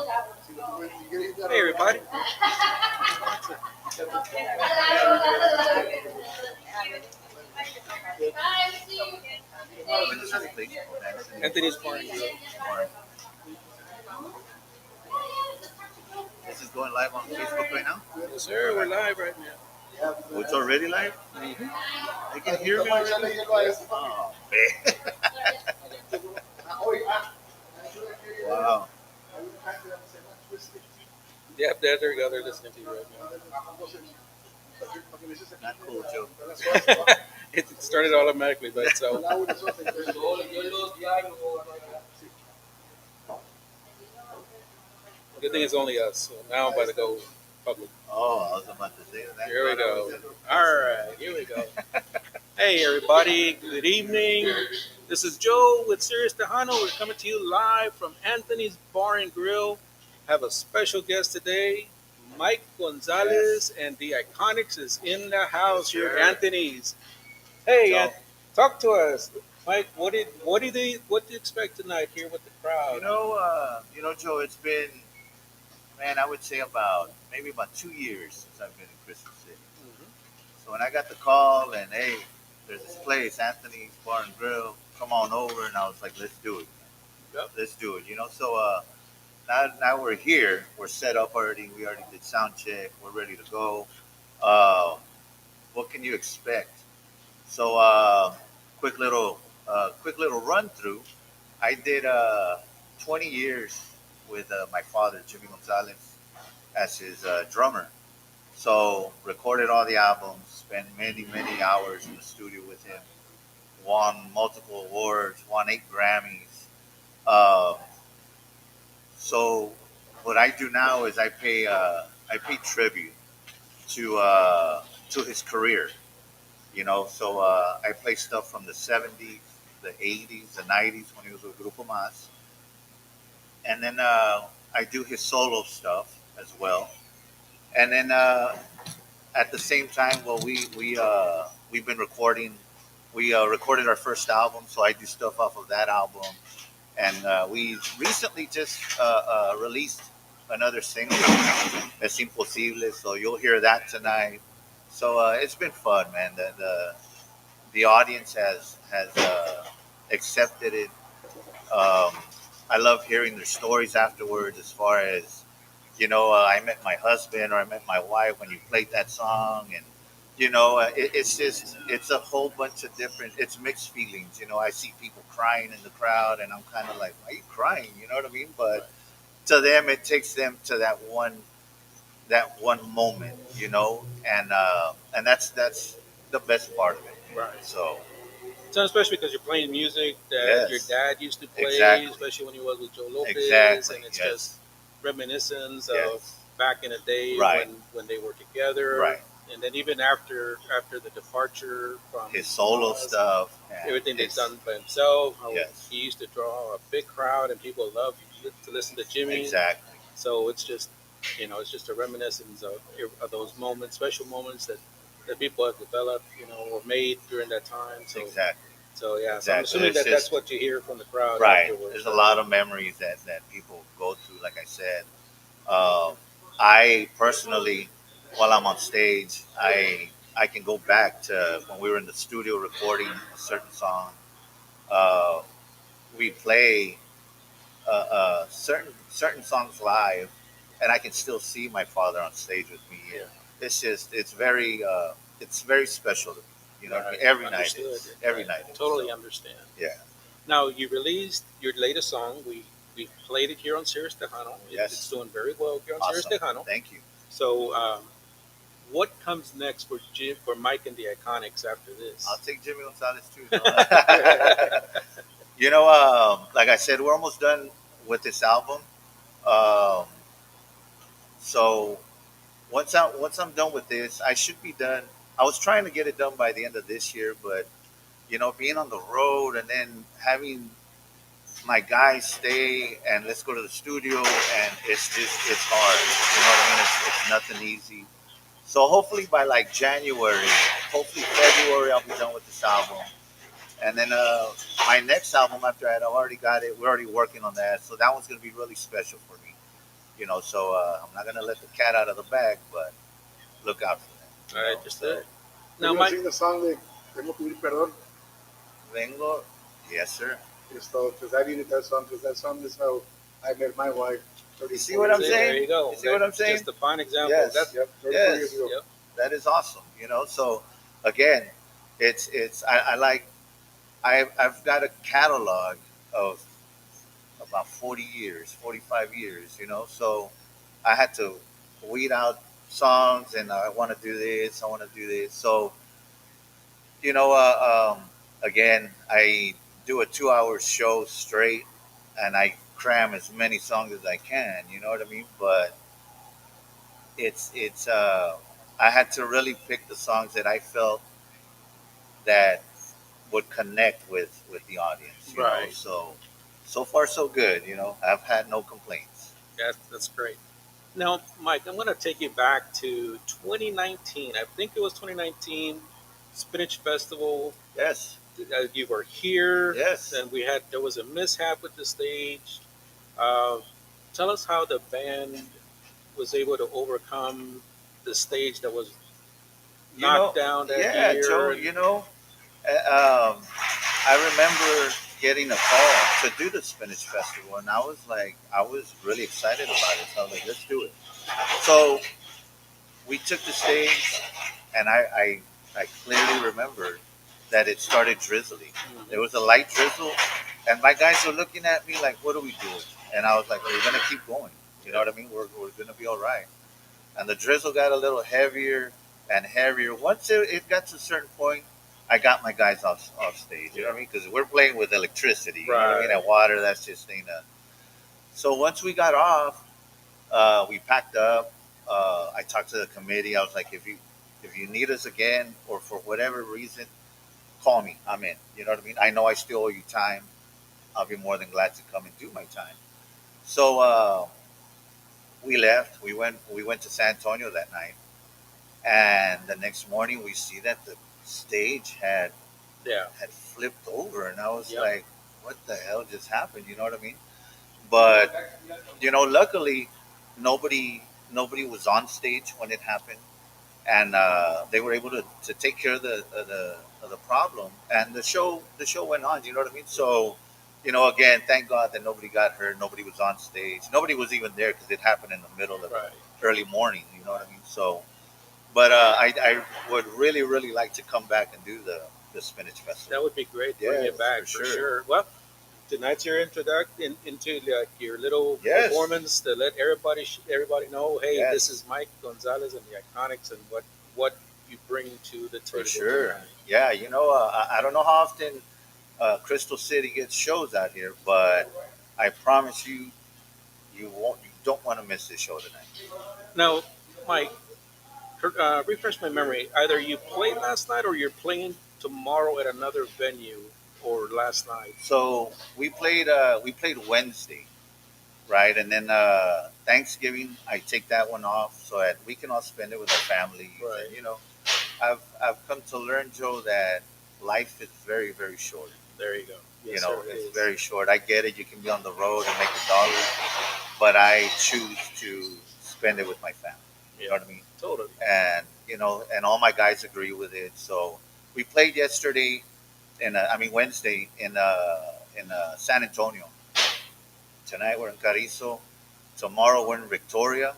Hey, everybody. When is this place called? Anthony's Party. Or this is going live on Facebook right now? Yes, sir. We're live right now. Oh, it's already live? Mhm. They can hear me already? Oh, man. Wow. Yep, there we go. They're listening to you right Not cool, Joe. now. It started automatically by itself. Good thing it's only us. So now I'm about to go public. Oh, I was about to say that. Here we go. All right, here we go. Hey, everybody. Good evening. This is Joe with Sirius Tejano. We're coming to you live from Anthony's Bar and Grill. Have a special guest today. Mike Gonzalez and the Iconics is in the house here at Anthony's. Hey, Joe. talk to us, Mike. What do you expect tonight here with the crowd? Joe, it's been, man, I would say about maybe about 2 years since I've been in Crystal City. Mhm. So when I got the call and hey, there's this place, Anthony's Bar and Grill, come on over, and I was like, let's do it, Yep. let's do it. So now we're here, we're set up already. We already did sound check, we're ready to go. Uh, what can you expect? So quick little run through. I did 20 years with my father, Jimmy Gonzalez, as his drummer. So recorded all the albums, spent many hours in the studio with him, won multiple awards, won 8 Grammys. Uh, so what I do now is I pay tribute to his career. So I play stuff from the '70s, the '80s, the '90s when he was with Grupo Mas, and then I do his solo stuff as well. And then at the same time, well, we've been recording. We recorded our first album, so I do stuff off of that album. And we recently just released another single, "Es Imposible," so you'll hear that tonight. So it's been fun, man. The audience has accepted it. Um, I love hearing their stories afterwards, as far as I met my husband or I met my wife when you played that song, and it's a whole bunch of different. It's mixed feelings. I see people crying in the crowd, and I'm kind of like, why are you crying? You know what I mean? But to them, it takes them to that one moment, and that's the best part of it. Right. So So especially because you're playing music that your yes, dad used to play, exactly, especially when he was with Joe Lopez, exactly, and it's just yes, reminiscence of yes, back in the day right, when they were together, right. and then even after the departure from His solo us, stuff and everything they've his done by himself, how yes, he used to draw a big crowd and people love to listen to Jimmy. exactly, So it's just a reminiscence of those moments, special moments that people have developed, or made during that time. So exactly. so yeah, so I'm Exactly. assuming It's that that's just what you hear from the crowd right. afterwards. There's a lot of memories that people go through. Like I said, um, I personally, while I'm on stage, I can go back to when we were in the studio recording a certain song. Uh, we play certain songs live, and I can still see my father on stage with me. Yeah, It's very special to me. right. Every night Understood. is. Every Right. night is. Totally So understand. yeah. Now you released your latest song. We played it here on Sirius Tejano. It's Yes. doing very well here on Sirius Awesome. Tejano. Thank you. So what comes next for Mike and the Iconics after I'll this? take Jimmy Gonzalez too. Like I said, we're almost done with this album. Um, so once I'm done with this, I should be done. I was trying to get it done by the end of this year, but being on the road and then having my guys stay and let's go to the studio, and it's hard. You know what I mean? It's nothing easy. So hopefully by like January, hopefully February, I'll be done with this album. And then my next album after that, I've already got it. We're already working on that, so that one's gonna be really special for me. So I'm not gonna let the cat out of the bag, but look out for them. I understood. So You're Now, gonna Mike, sing the song de Tengo que pedir perdón. Vengo, yes sir. So, because I needed that song, because that song is how I met my wife You see 34 what I'm years see, ago. there saying? you go. You see what I'm That's saying? just a fine example. Yes, That's Yep, 34 years yes. ago. yep. That is awesome. So again, I like I've got a catalog of about 40 years, 45 years. So I had to weed out songs, and I want to do this, I want to do this. So you know, again, I do a 2 hour show straight, and I cram as many songs as I can. You know what I mean? But it's I had to really pick the songs that I felt that would connect with the audience. Right. So far so good. I've had no complaints. That's great. Now, Mike, I'm going to take you back to 2019. I think it was 2019 Spinach Festival. Yes, You were here, yes. and there was a mishap with the stage. Uh, Tell us how the band was able to overcome the stage that was You knocked know, down that yeah, year. Joe. And I remember getting a call to do the Spinach Festival, and I was really excited about it. So I was like, let's do it. So we took the stage, and I clearly remember that it started drizzling. There Mhm. was a light drizzle, and my guys were looking at me like, "What are we doing?" And I was like, "We're gonna keep going. You know Yeah. what I mean? We're gonna be all right." And the drizzle got a little heavier and heavier. Once it got to a certain point, I got my guys off stage. You know what I mean? Because we're playing with electricity. You know what I mean? Right. And water, that's just ain't a. So once we got off, we packed up. I talked to the committee. I was like, if you need us again or for whatever reason, call me. I'm in. You know what I mean? I know I still owe you time. I'll be more than glad to come and do my time. So we left. We went to San Antonio that night, and the next morning we see that the stage Yeah. had flipped over, and I was Yep. like, what the hell just happened? You know what I mean? But luckily nobody was on stage when it happened, and they were able to take care of the problem, and the show went on. You know what I mean? So, again, thank God that nobody got hurt. Nobody was on stage. Nobody was even there because it happened in the middle of the Right. early morning. You know what I mean? So, but I would really really like to come back and do the Spinach Festival. That would be great. Bring it Yes, back for for sure. sure. Well, tonight's your introduction into like your little Yes, performance to let everybody know, hey, this yes, is Mike Gonzalez and the Iconics, and what you bring to the for table sure. tonight. Yeah, I don't know how often Crystal City gets shows out here, but I promise you, you don't want to miss this show tonight. Now, Mike, refresh my memory. Either you played last night or you're playing tomorrow at another venue, or last night. So we played Wednesday, right, and then Thanksgiving I take that one off so that we can all spend it with our families, Right. and I've come to learn, Joe, that life is very very short. There you go. Yes, sir. It It's is. very short. I get it. You can be on the road and make a dollar, but I choose to spend it with my family. You know Yeah. what I mean? Totally. And all my guys agree with it. So we played yesterday, Wednesday in San Antonio. Tonight we're in Carrizo. Tomorrow we're in Victoria,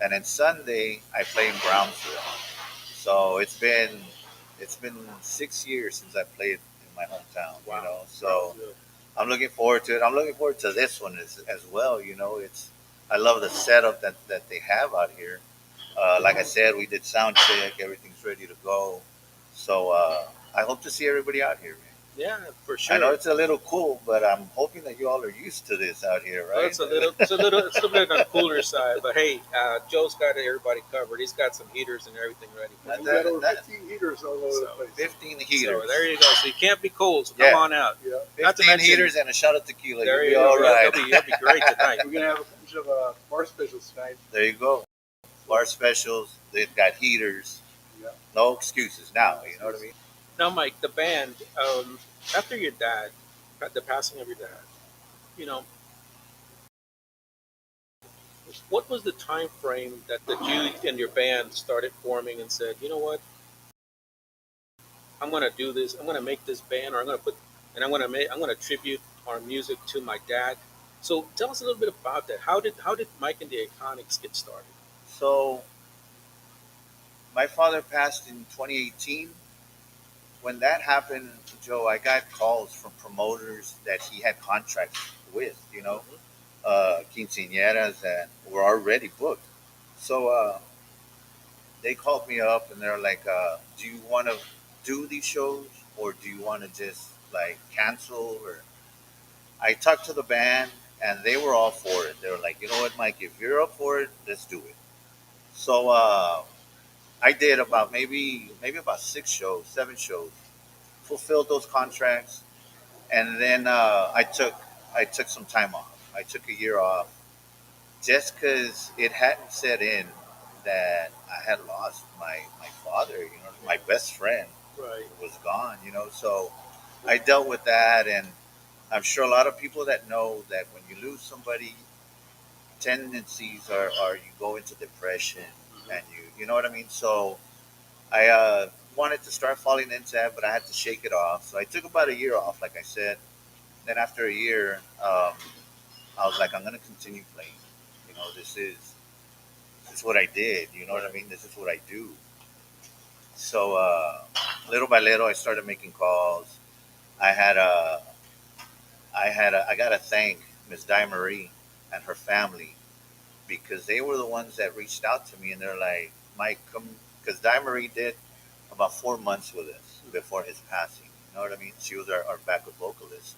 and then Sunday I play in Brownsville. So it's been 6 years since I played in my hometown. Wow. So Brownsville. I'm looking forward to it. I'm looking forward to this one as well. I love the setup that they have out here. Like I said, we did sound check. Everything's ready to go. So I hope to see everybody out here, man. Yeah, for I know sure. it's a little cool, but I'm hoping that you all are used to this out here, Well, right? it's a bit on the cooler side, but hey, Joe's got everybody covered. He's got some heaters and everything ready for That- We you. got that- over that- 15 heaters all over the So, place. 15 so heaters. there you go. So you can't be cold. So come Yeah. on out. Yeah. Not to 15 mention, heaters and a shot of tequila. there You'll you be go. all right. That'll be great tonight. We're gonna have a bunch of bar specials tonight. There you go. Bar specials. They've got heaters. Yeah. No excuses now. You know what I mean? Now, Mike, the band. After your dad, the passing of your dad, you know, what was the time frame that you and your band started forming and said, you know what, I'm gonna do this. I'm gonna make this band, or I'm gonna put, and I'm gonna tribute our music to my dad. So tell us a little bit about that. How did Mike and the Iconics get started? So my father passed in 2018. When that happened, Joe, I got calls from promoters that he had contracts with, Hmm. quinceañeras that were already booked. So they called me up and they're like, "Do you want to do these shows, or do you want to just like cancel?" Or I talked to the band, and they were all for it. They were like, "You know what, Mike? If you're up for it, let's do it." So I did about maybe about 6 shows, 7 shows, fulfilled those contracts, and then I took some time off. I took a year off just because it hadn't set in that I had lost my father. My best friend Right. was gone. So I dealt with that, and I'm sure a lot of people that know that when you lose somebody, tendencies are you go into depression, and Hmm. you know what I mean. So I wanted to start falling into that, but I had to shake it off. So I took about a year off, like I said. Then after a year, I was like, I'm gonna continue playing. This is what I did. You know what I Right. mean? This is what I do. So little by little, I started making calls. I had a, I gotta thank Miss Di Marie and her family because they were the ones that reached out to me and they're like, Mike, come, because Di Marie did about 4 months with us before his passing. You know what I mean? She was our backup vocalist.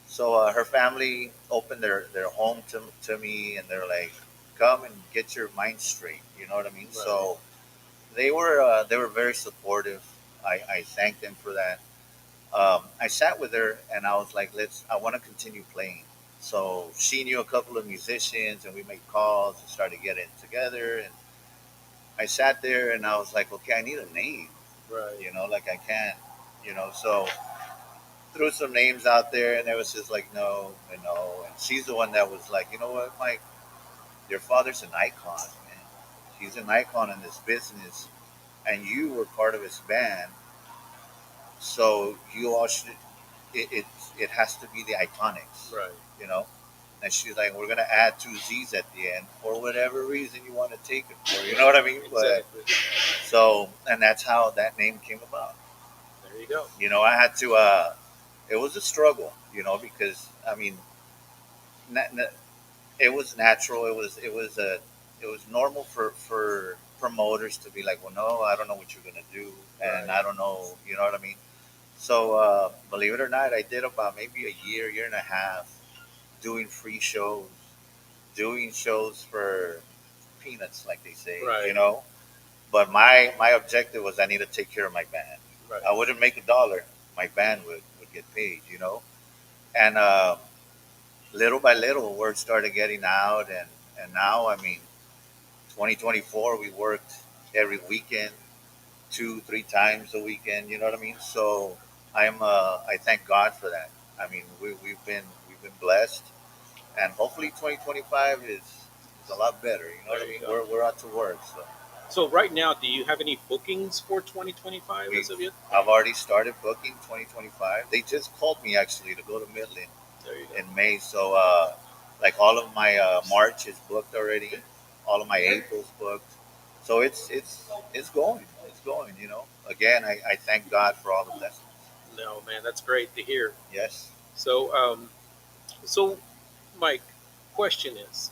So her family opened their home to me, and they're like, "Come and get your mind straight." You know what I mean? Right. So they were very supportive. I thank them for that. I sat with her, and I was like, "Let's. I want to continue playing." So she knew a couple of musicians, and we made calls and started getting together. And I sat there, and I was like, "Okay, I need a name." Right. Like I can't. So threw some names out there, and it was just like no and no. And she's the one that was like, you know what, Mike, your father's an icon, man. He's an icon in this business, and you were part of his band, so you all should. It has to be the Iconics, Right. you know. And she's like, we're gonna add 2 Z's at the end for whatever reason you want to take it for. You know what I mean? But Exactly. so, and that's how that name came about. There you go. I had to. It was a struggle, because I mean, it was natural. It was normal for promoters to be like, well, no, I don't know what you're gonna do, and Right. I don't know, you know what I mean. So believe it or not, I did about maybe a year and a half doing free shows, doing shows for peanuts, like they say, Right. But my objective was I need to take care of my band. Right. I wouldn't make a dollar. My band would get paid. And little by little, word started getting out, and now, I mean, 2024, we worked every weekend, 2 3 times a weekend. You know what I mean? So I thank God for that. I mean, we've been blessed, and hopefully 2025 is a lot better. You know what There I you mean? go. We're out to work, so So right now, do you have any bookings for 2025 we as of yet? I've already started booking 2025. They just called me actually to go to Midland There you go. in May. So like all of my March is booked already. All of my April's booked. So it's going. It's going. Again, I thank God for all the blessings. No, man, that's great to hear. Yes. So, so Mike, question is: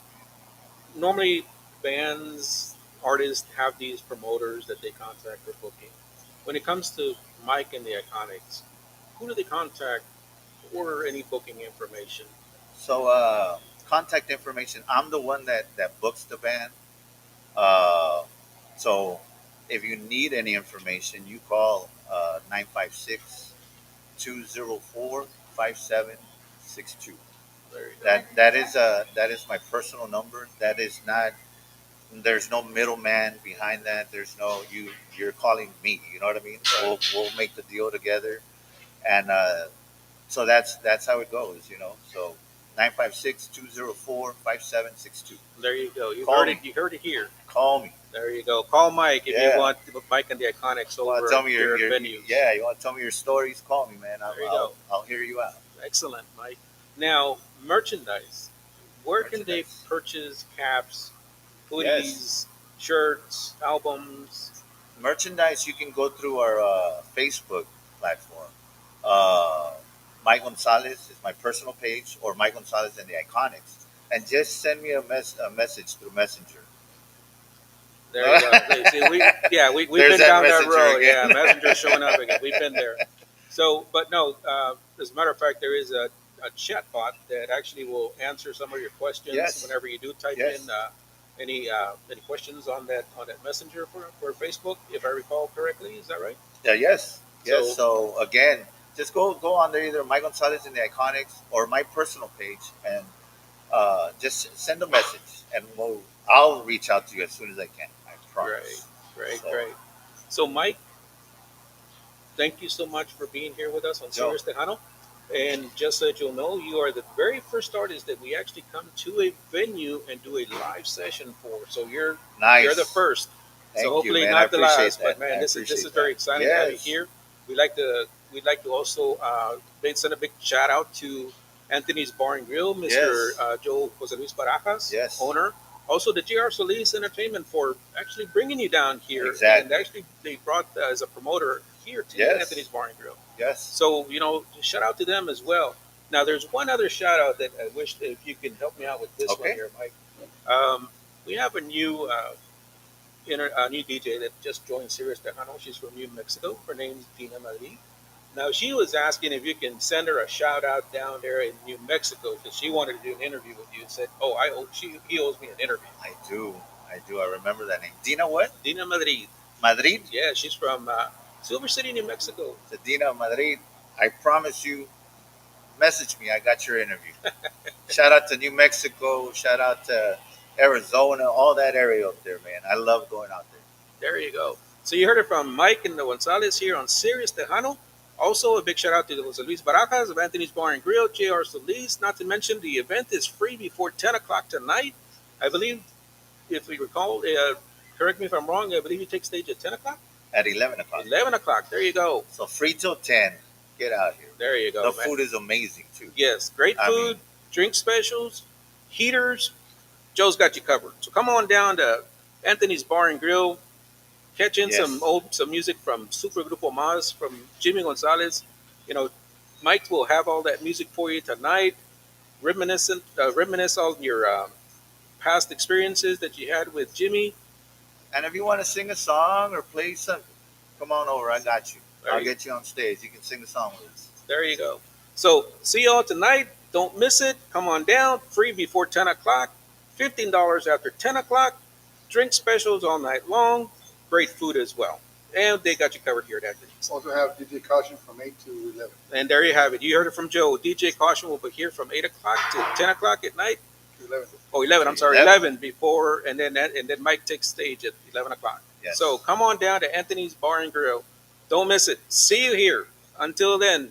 normally, bands, artists have these promoters that they contact for booking. When it comes to Mike and the Iconics, who do they contact for any booking information? So contact information. I'm the one that books the band. Uh, so if you need any information, you call 956 204 5762. There you go. That is my personal number. That is not. There's no middleman behind that. There's no you. You're calling me. You know what I mean? Right. We'll make the deal together, and so that's how it goes. So 956-204-5762. There you go. You Call heard me. it. You heard it here. Call me. There you go. Call Mike if Yeah. you want Mike and the Iconics You want over to tell me at your, your your venues. yeah? You want to tell me your stories? Call me, man. There you go. I'll hear you out. Excellent, Mike. Now, merchandise. Where can they Merchandise. purchase caps, hoodies, Yes. shirts, albums? Merchandise, you can go through our Facebook platform. Uh, Mike Gonzalez is my personal page, or Mike Gonzalez and the Iconics, and just send me a message through Messenger. There you go. We've There's been that down that Messenger road. again. Yeah, Messenger showing up again. We've been there. So, but no, as a matter of fact, there is a chat bot that actually will answer some of your questions Yes. whenever you do type Yes. in any questions on that messenger for Facebook, if I recall correctly. Is that right? Yeah, yes, yes. So, So again, just go on there, either Mike Gonzalez and the Iconics or my personal page, and just send a message, and I'll reach out to you as soon as I can. I promise. great, So, great. So, Mike, thank you so much for being here with us on Joe. Serious Tejano. And just so that you'll know, you are the very first artist that we actually come to a venue and do a live session for. So Nice. you're the first. Thank So hopefully you, man. not I the appreciate last. that. But man, I this is appreciate very that. exciting to have you Yes. here. We'd like to also send a big shout out to Anthony's Bar and Grill, Mr. Yes. Joe Jose Luis Barajas, Yes. owner. Also, the JR Solis Entertainment for actually bringing you down here. Exactly. And actually, they brought as a promoter here to Yes. Anthony's Bar and Grill. Yes. So, shout out to them as well. Now, there's one other shout out that I wish if you can help me out with this one Okay. here, Mike. We have a new new DJ that just joined Sirius Tejano. She's from New Mexico. Her name's Dina Madrid. Now, she was asking if you can send her a shout out down there in New Mexico because she wanted to do an interview with you and said, "Oh, he owes me an interview." I do. I remember that name. Dina what? Dina Madrid. Madrid? Yeah, she's from Silver City, New Mexico. The Dina Madrid. I promise you, message me. I got your interview. Shout out to New Mexico. Shout out to Arizona. All that area up there, man. I love going out there. There you go. So you heard it from Mike and the Gonzalez here on Sirius Tejano. Also, a big shout out to Jose Luis Barajas of Anthony's Bar and Grill, JR Solis. Not to mention, the event is free before 10 o'clock tonight. I believe, if we recall, correct me if I'm wrong, I believe you take stage at 10 o'clock? At 11 o'clock. 11 o'clock. There you go. So free till 10. Get out here. There you go. The man. food is amazing, too. Yes, great I food, mean- drink specials, heaters. Joe's got you covered. So come on down to Anthony's Bar and Grill. Catch in Yes. some music from Super Grupo Mas, from Jimmy Gonzalez. Mike will have all that music for you tonight. Reminisce on your past experiences that you had with Jimmy. And if you want to sing a song or play something, come on over. I got you. There I'll you- get you on stage. You can sing a song with us. There you go. So see y'all tonight. Don't miss it. Come on down. Free before 10 o'clock. $15 after 10 o'clock. Drink specials all night long. Great food as well. And they got you covered here at Anthony's. Also have DJ Caution from 8 to 11. And there you have it. You heard it from Joe. DJ Caution will be here from 8 o'clock to 10 o'clock at night. To 11. Oh, 11. I'm sorry, 11 before. And then Mike takes stage at 11 o'clock. Yes. So come on down to Anthony's Bar and Grill. Don't miss it. See you here. Until then,